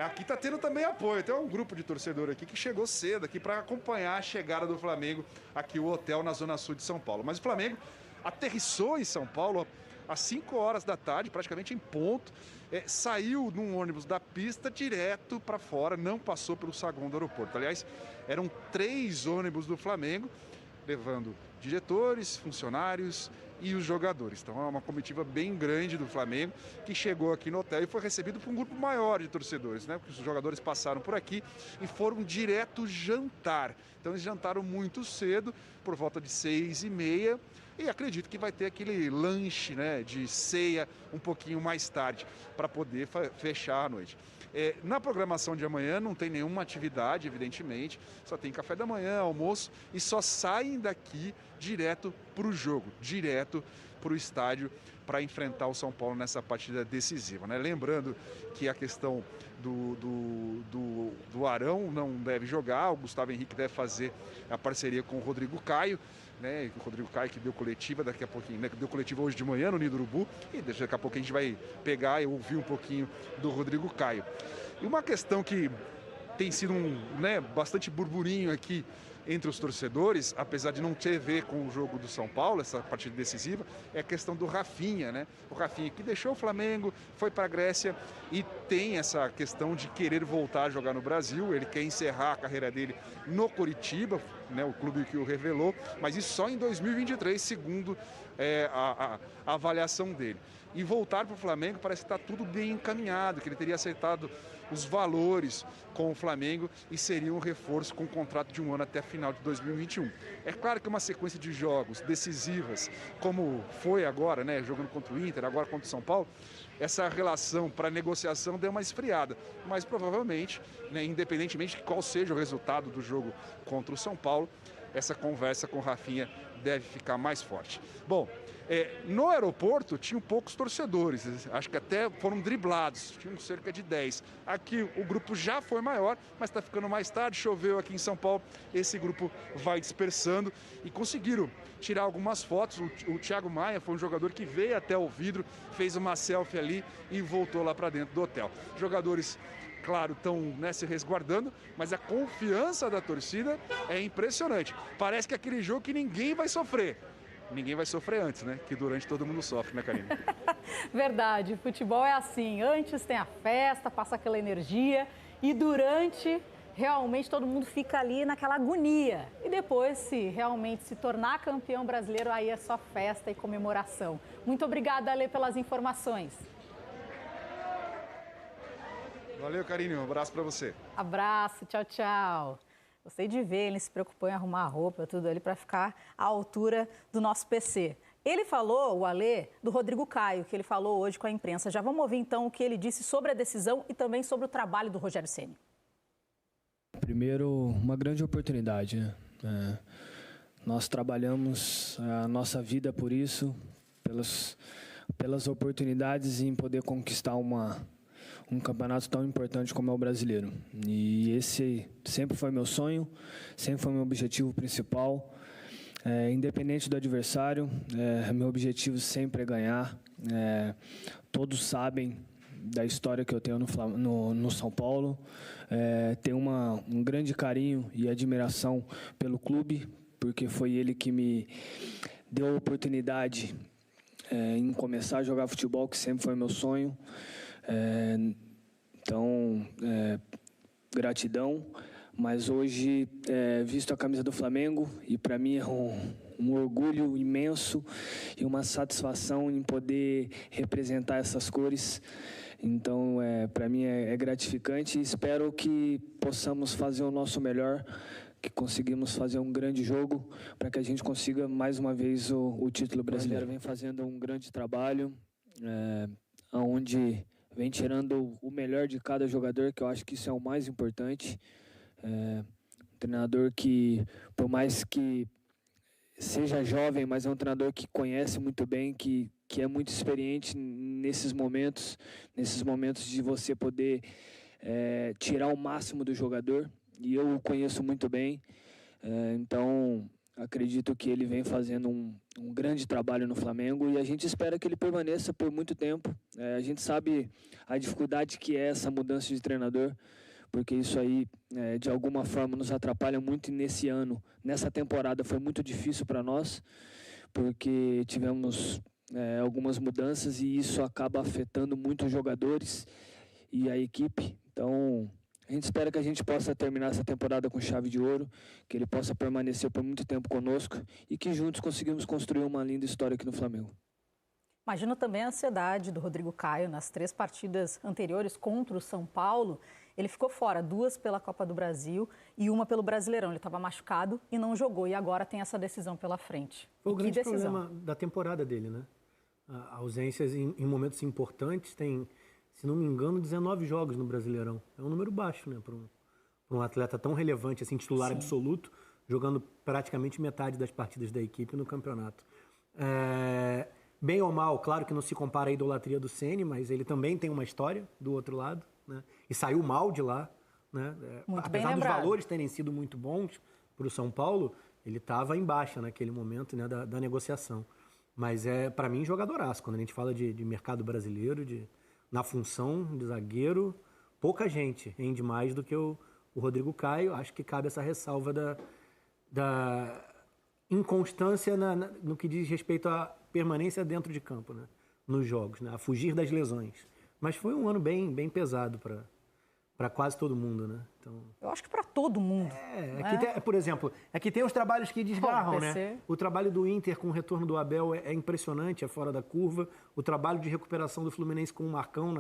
Aqui tá tendo também apoio. Tem um grupo de torcedor aqui que chegou cedo aqui para acompanhar a chegada do Flamengo aqui, o hotel na Zona Sul de São Paulo. Mas o Flamengo aterrissou em São Paulo às 5 horas da tarde, praticamente em ponto. Saiu num ônibus da pista direto para fora, não passou pelo saguão do aeroporto. Aliás, eram 3 ônibus do Flamengo, levando diretores, funcionários e os jogadores. Então é uma comitiva bem grande do Flamengo que chegou aqui no hotel e foi recebido por um grupo maior de torcedores, né? Porque os jogadores passaram por aqui e foram direto jantar. Então eles jantaram muito cedo, por volta de 6h30, e acredito que vai ter aquele lanche, né, de ceia um pouquinho mais tarde para poder fechar a noite. Na programação de amanhã não tem nenhuma atividade, evidentemente, só tem café da manhã, almoço, e só saem daqui direto para o jogo, direto para o estádio para enfrentar o São Paulo nessa partida decisiva, né? Lembrando que a questão do Arão não deve jogar, o Gustavo Henrique deve fazer a parceria com o Rodrigo Caio, né? O Rodrigo Caio que deu coletiva daqui a pouquinho, né? Que deu coletiva hoje de manhã no Nido Urubu, e daqui a pouco a gente vai pegar e ouvir um pouquinho do Rodrigo Caio. E uma questão que tem sido bastante burburinho aqui entre os torcedores, apesar de não ter a ver com o jogo do São Paulo, essa partida decisiva, é a questão do Rafinha, né? O Rafinha que deixou o Flamengo, foi para a Grécia e tem essa questão de querer voltar a jogar no Brasil. Ele quer encerrar a carreira dele no Coritiba, né? O clube que o revelou, mas isso só em 2023, segundo a avaliação dele. E voltar para o Flamengo parece que está tudo bem encaminhado, que ele teria acertado os valores com o Flamengo e seria um reforço com um contrato de 1 ano até a final de 2021. É claro que uma sequência de jogos decisivas, como foi agora, né, jogando contra o Inter, agora contra o São Paulo, essa relação para negociação deu uma esfriada, mas provavelmente, né, independentemente de qual seja o resultado do jogo contra o São Paulo, essa conversa com o Rafinha deve ficar mais forte. Bom, no aeroporto tinham poucos torcedores, acho que até foram driblados, tinham cerca de 10. Aqui o grupo já foi maior, mas está ficando mais tarde, choveu aqui em São Paulo, esse grupo vai dispersando e conseguiram tirar algumas fotos. O Thiago Maia foi um jogador que veio até o vidro, fez uma selfie ali e voltou lá para dentro do hotel. Jogadores, claro, estão se resguardando, mas a confiança da torcida é impressionante. Parece que é aquele jogo que ninguém vai sofrer. Ninguém vai sofrer antes, né? Que durante todo mundo sofre, né, Karine? Verdade, futebol é assim. Antes tem a festa, passa aquela energia e durante, realmente todo mundo fica ali naquela agonia. E depois, se realmente se tornar campeão brasileiro, aí é só festa e comemoração. Muito obrigada, Ale, pelas informações. Valeu, Karine. Um abraço para você. Abraço, tchau, tchau. Gostei de ver, ele se preocupou em arrumar a roupa, tudo ali para ficar à altura do nosso PC. Ele falou, o Alê, do Rodrigo Caio, que ele falou hoje com a imprensa. Já vamos ouvir então o que ele disse sobre a decisão e também sobre o trabalho do Rogério Ceni. Primeiro, uma grande oportunidade, né? Nós trabalhamos a nossa vida por isso, pelas oportunidades em poder conquistar um campeonato tão importante como é o brasileiro. E esse sempre foi meu sonho, sempre foi meu objetivo principal. Independente do adversário, meu objetivo sempre é ganhar. Todos sabem da história que eu tenho no São Paulo. Tenho um grande carinho e admiração pelo clube, porque foi ele que me deu a oportunidade em começar a jogar futebol, que sempre foi meu sonho. Então, gratidão, mas hoje visto a camisa do Flamengo e para mim é um orgulho imenso e uma satisfação em poder representar essas cores. Então, para mim é gratificante e espero que possamos fazer o nosso melhor, que conseguimos fazer um grande jogo para que a gente consiga mais uma vez o título brasileiro. Vem fazendo um grande trabalho, onde vem tirando o melhor de cada jogador, que eu acho que isso é o mais importante. Um treinador que, por mais que seja jovem, mas é um treinador que conhece muito bem, que é muito experiente nesses momentos de você poder tirar o máximo do jogador, e eu o conheço muito bem. Então, Acredito que ele vem fazendo um grande trabalho no Flamengo e a gente espera que ele permaneça por muito tempo. A gente sabe a dificuldade que é essa mudança de treinador, porque isso aí, de alguma forma, nos atrapalha muito. E nesse ano, nessa temporada, foi muito difícil para nós, porque tivemos algumas mudanças e isso acaba afetando muito os jogadores e a equipe. Então, a gente espera que a gente possa terminar essa temporada com chave de ouro, que ele possa permanecer por muito tempo conosco e que juntos conseguimos construir uma linda história aqui no Flamengo. Imagino também a ansiedade do Rodrigo Caio nas 3 partidas anteriores contra o São Paulo. Ele ficou fora, 2 pela Copa do Brasil e 1 pelo Brasileirão. Ele estava machucado e não jogou e agora tem essa decisão pela frente. Foi o grande problema da temporada dele, né? Ausências em momentos importantes, tem, se não me engano, 19 jogos no Brasileirão. É um número baixo, né, para um atleta tão relevante, assim, titular absoluto, jogando praticamente metade das partidas da equipe no campeonato. Bem ou mal, claro que não se compara à idolatria do Ceni, mas ele também tem uma história do outro lado, né? E saiu mal de lá, né? Apesar dos valores terem sido muito bons para o São Paulo, ele estava em baixa naquele momento, né, da negociação. Mas para mim, jogadoraço. Quando a gente fala de mercado brasileiro, na função de zagueiro, pouca gente rende mais do que o Rodrigo Caio. Acho que cabe essa ressalva da inconstância no que diz respeito à permanência dentro de campo, né? Nos jogos, né? A fugir das lesões. Mas foi um ano bem pesado para quase todo mundo, né? Então, eu acho que para todo mundo. Por exemplo, aqui tem os trabalhos que desgarram, né? O trabalho do Inter com o retorno do Abel é impressionante, é fora da curva. O trabalho de recuperação do Fluminense com o Marcão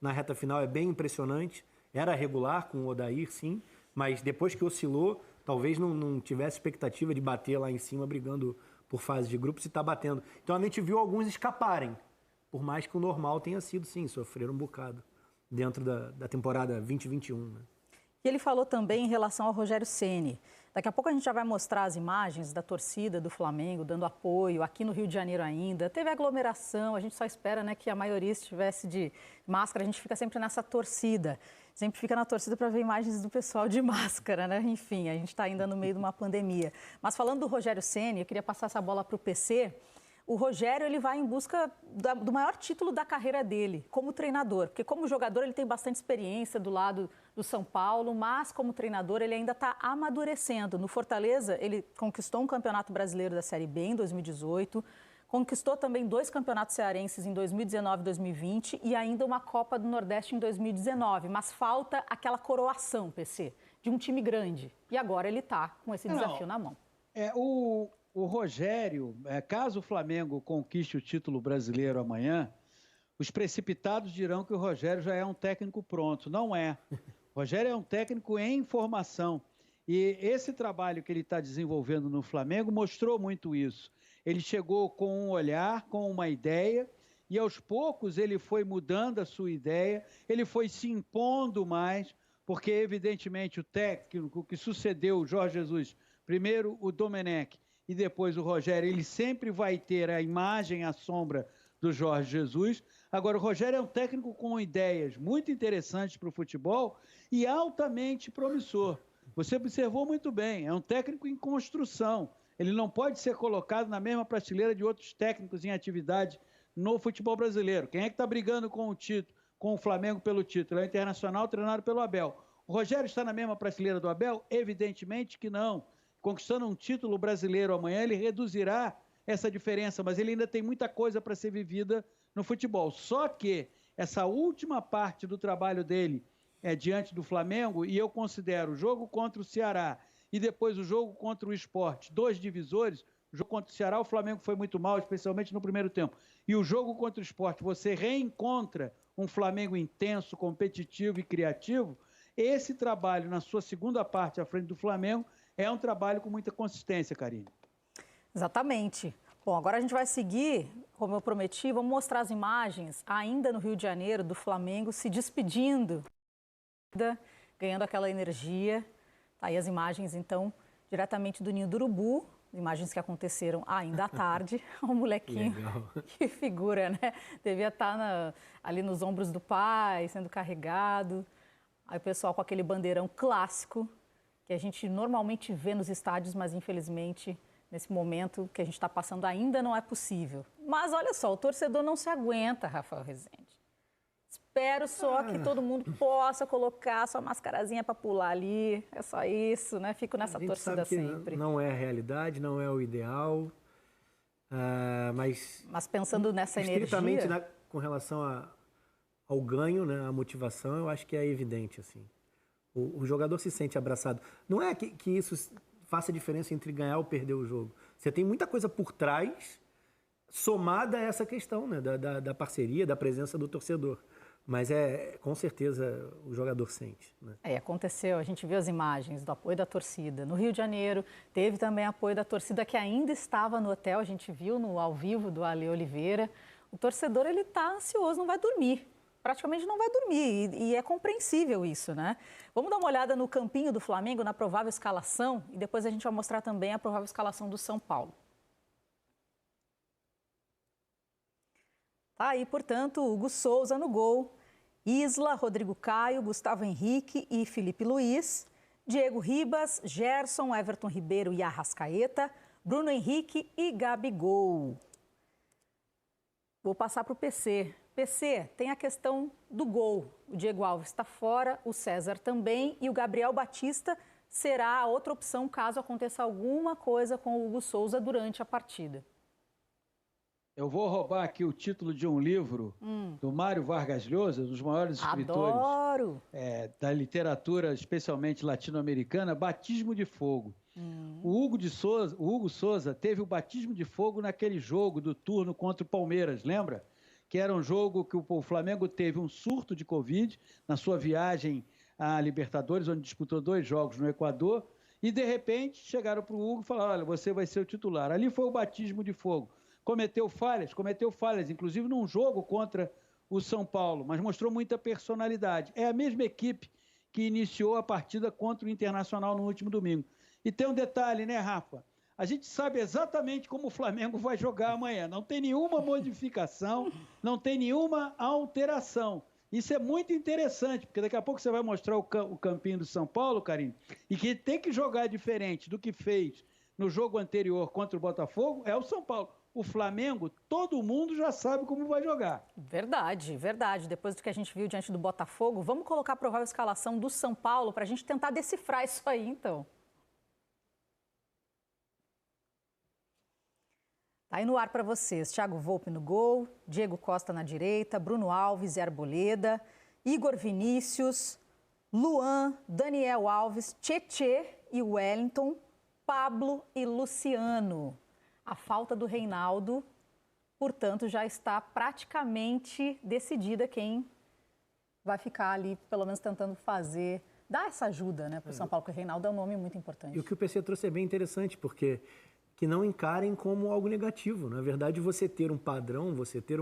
na reta final é bem impressionante. Era regular com o Odair, sim, mas depois que oscilou, talvez não tivesse expectativa de bater lá em cima, brigando por fase de grupos, e está batendo. Então a gente viu alguns escaparem, por mais que o normal tenha sido, sim, sofrer um bocado dentro da temporada 2021, né? E ele falou também em relação ao Rogério Ceni. Daqui a pouco a gente já vai mostrar as imagens da torcida do Flamengo dando apoio, aqui no Rio de Janeiro ainda. Teve aglomeração, a gente só espera, né, que a maioria estivesse de máscara. A gente fica sempre nessa torcida, sempre fica na torcida para ver imagens do pessoal de máscara, né? Enfim, a gente está ainda no meio de uma pandemia. Mas falando do Rogério Ceni, eu queria passar essa bola para o PC. O Rogério, ele vai em busca do maior título da carreira dele, como treinador. Porque como jogador ele tem bastante experiência do lado do São Paulo, mas como treinador ele ainda está amadurecendo. No Fortaleza, ele conquistou um campeonato brasileiro da Série B em 2018, conquistou também 2 campeonatos cearenses em 2019 e 2020 e ainda uma Copa do Nordeste em 2019. Mas falta aquela coroação, PC, de um time grande. E agora ele está com esse desafio na mão. O Rogério, caso o Flamengo conquiste o título brasileiro amanhã, os precipitados dirão que o Rogério já é um técnico pronto. Não é. O Rogério é um técnico em formação. E esse trabalho que ele está desenvolvendo no Flamengo mostrou muito isso. Ele chegou com um olhar, com uma ideia, e aos poucos ele foi mudando a sua ideia, ele foi se impondo mais, porque evidentemente o técnico que sucedeu o Jorge Jesus, primeiro o Domenech, e depois o Rogério, ele sempre vai ter a imagem, a sombra do Jorge Jesus. Agora, o Rogério é um técnico com ideias muito interessantes para o futebol e altamente promissor. Você observou muito bem, é um técnico em construção. Ele não pode ser colocado na mesma prateleira de outros técnicos em atividade no futebol brasileiro. Quem é que está brigando com o Flamengo pelo título? É o Internacional, treinado pelo Abel. O Rogério está na mesma prateleira do Abel? Evidentemente que não. Conquistando um título brasileiro amanhã, ele reduzirá essa diferença, mas ele ainda tem muita coisa para ser vivida no futebol. Só que essa última parte do trabalho dele diante do Flamengo, e eu considero o jogo contra o Ceará e depois o jogo contra o Sport, 2 divisores. O jogo contra o Ceará, o Flamengo foi muito mal, especialmente no primeiro tempo. E o jogo contra o Sport, você reencontra um Flamengo intenso, competitivo e criativo. Esse trabalho, na sua segunda parte à frente do Flamengo, é um trabalho com muita consistência, Karine. Exatamente. Bom, agora a gente vai seguir, como eu prometi, vamos mostrar as imagens ainda no Rio de Janeiro do Flamengo se despedindo, ganhando aquela energia. Tá aí as imagens, então, diretamente do Ninho do Urubu, imagens que aconteceram ainda à tarde. O molequinho, que figura, né? Devia estar ali nos ombros do pai, sendo carregado. Aí o pessoal com aquele bandeirão clássico, que a gente normalmente vê nos estádios, mas infelizmente nesse momento que a gente está passando ainda não é possível. Mas olha só, o torcedor não se aguenta, Rafael Rezende. Espero só que todo mundo possa colocar sua mascarazinha para pular ali. É só isso, né? Fico nessa torcida sempre. Não é a realidade, não é o ideal. Mas pensando nessa energia... Estritamente com relação ao ganho, né, a motivação, eu acho que é evidente, assim. O jogador se sente abraçado. Não é que isso faça diferença entre ganhar ou perder o jogo. Você tem muita coisa por trás, somada a essa questão, né, da parceria, da presença do torcedor. Mas com certeza o jogador sente, né? Aconteceu, a gente viu as imagens do apoio da torcida. No Rio de Janeiro, teve também apoio da torcida que ainda estava no hotel, a gente viu no ao vivo do Ale Oliveira. O torcedor, ele está ansioso, não vai dormir. Praticamente não vai dormir, e é compreensível isso, né? Vamos dar uma olhada no campinho do Flamengo, na provável escalação, e depois a gente vai mostrar também a provável escalação do São Paulo. Tá aí, portanto, Hugo Souza no gol, Isla, Rodrigo Caio, Gustavo Henrique e Felipe Luiz, Diego Ribas, Gerson, Everton Ribeiro e Arrascaeta, Bruno Henrique e Gabigol. Vou passar para o PC. PC, tem a questão do gol. O Diego Alves está fora, o César também e o Gabriel Batista será a outra opção caso aconteça alguma coisa com o Hugo Souza durante a partida. Eu vou roubar aqui o título de um livro do Mário Vargas Llosa, um dos maiores escritores da literatura, especialmente latino-americana, Batismo de Fogo. O Hugo Souza teve o batismo de fogo naquele jogo do turno contra o Palmeiras, lembra? Que era um jogo que o Flamengo teve um surto de Covid na sua viagem à Libertadores, onde disputou 2 jogos no Equador, e de repente chegaram para o Hugo e falaram, olha, você vai ser o titular. Ali foi o batismo de fogo. Cometeu falhas, inclusive num jogo contra o São Paulo, mas mostrou muita personalidade. É a mesma equipe que iniciou a partida contra o Internacional no último domingo. E tem um detalhe, né, Rafa? A gente sabe exatamente como o Flamengo vai jogar amanhã. Não tem nenhuma modificação, não tem nenhuma alteração. Isso é muito interessante, porque daqui a pouco você vai mostrar o campinho do São Paulo, Karine, e que tem que jogar diferente do que fez no jogo anterior contra o Botafogo, é o São Paulo. O Flamengo, todo mundo já sabe como vai jogar. Verdade, verdade. Depois do que a gente viu diante do Botafogo, vamos colocar a provável escalação do São Paulo para a gente tentar decifrar isso aí, então. Tá aí no ar para vocês, Thiago Volpi no gol, Diego Costa na direita, Bruno Alves e Arboleda, Igor Vinícius, Luan, Daniel Alves, Tietê e Wellington, Pablo e Luciano. A falta do Reinaldo, portanto, já está praticamente decidida quem vai ficar ali, pelo menos tentando dar essa ajuda, né, para o São Paulo, porque o Reinaldo é um nome muito importante. E o que o PC trouxe é bem interessante, porque que não encarem como algo negativo. Na verdade, você ter um padrão, você ter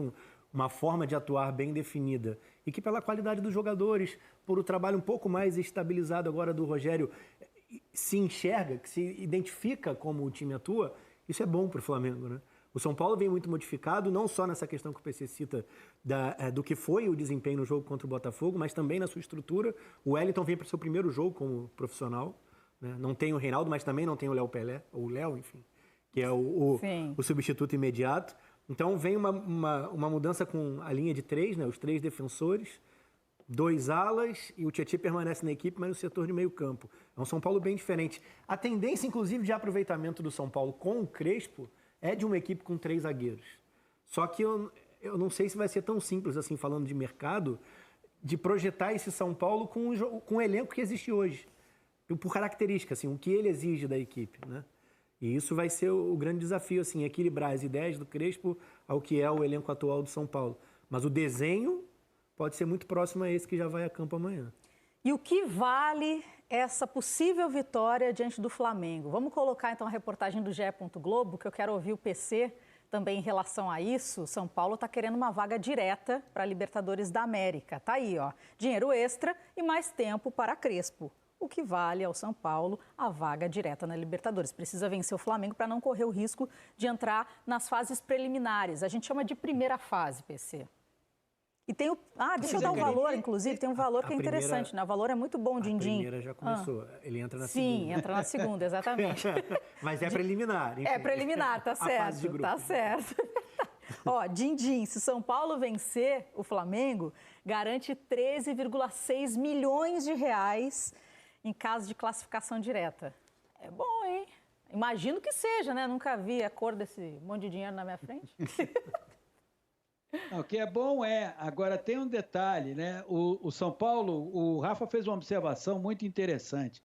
uma forma de atuar bem definida e que pela qualidade dos jogadores, por o trabalho um pouco mais estabilizado agora do Rogério, se enxerga, que se identifica como o time atua, isso é bom para o Flamengo, né? O São Paulo vem muito modificado, não só nessa questão que o PC cita do que foi o desempenho no jogo contra o Botafogo, mas também na sua estrutura. O Wellington vem para o seu primeiro jogo como profissional, né? Não tem o Reinaldo, mas também não tem o Léo Pelé, ou o Léo, enfim, que é o substituto imediato. Então vem uma mudança com a linha de 3, né? Os 3 defensores, 2 alas e o Tietê permanece na equipe, mas no setor de meio campo. É um São Paulo bem diferente. A tendência, inclusive, de aproveitamento do São Paulo com o Crespo é de uma equipe com 3 zagueiros. Só que eu não sei se vai ser tão simples, assim, falando de mercado, de projetar esse São Paulo com o elenco que existe hoje. Por característica, assim, o que ele exige da equipe, né? E isso vai ser o grande desafio, assim, equilibrar as ideias do Crespo ao que é o elenco atual do São Paulo. Mas o desenho pode ser muito próximo a esse que já vai a campo amanhã. E o que vale essa possível vitória diante do Flamengo? Vamos colocar, então, a reportagem do GE. Globo, que eu quero ouvir o PC também em relação a isso. São Paulo está querendo uma vaga direta para a Libertadores da América. Tá aí, ó, dinheiro extra e mais tempo para Crespo. O que vale ao São Paulo a vaga direta na Libertadores. Precisa vencer o Flamengo para não correr o risco de entrar nas fases preliminares. A gente chama de primeira fase, PC. E tem o... deixa eu dar um valor, inclusive, tem um valor que é interessante, né? O valor é muito bom, Dindim. A primeira já começou, ele entra na segunda. Sim, entra na segunda, exatamente. Mas é preliminar. Enfim. É preliminar, tá certo, fase de grupo. tá certo. Ó, Dindim, se São Paulo vencer o Flamengo, garante 13,6 milhões de reais em caso de classificação direta. É bom, hein? Imagino que seja, né? Nunca vi a cor desse monte de dinheiro na minha frente. O que é bom agora tem um detalhe, né? O São Paulo, o Rafa fez uma observação muito interessante.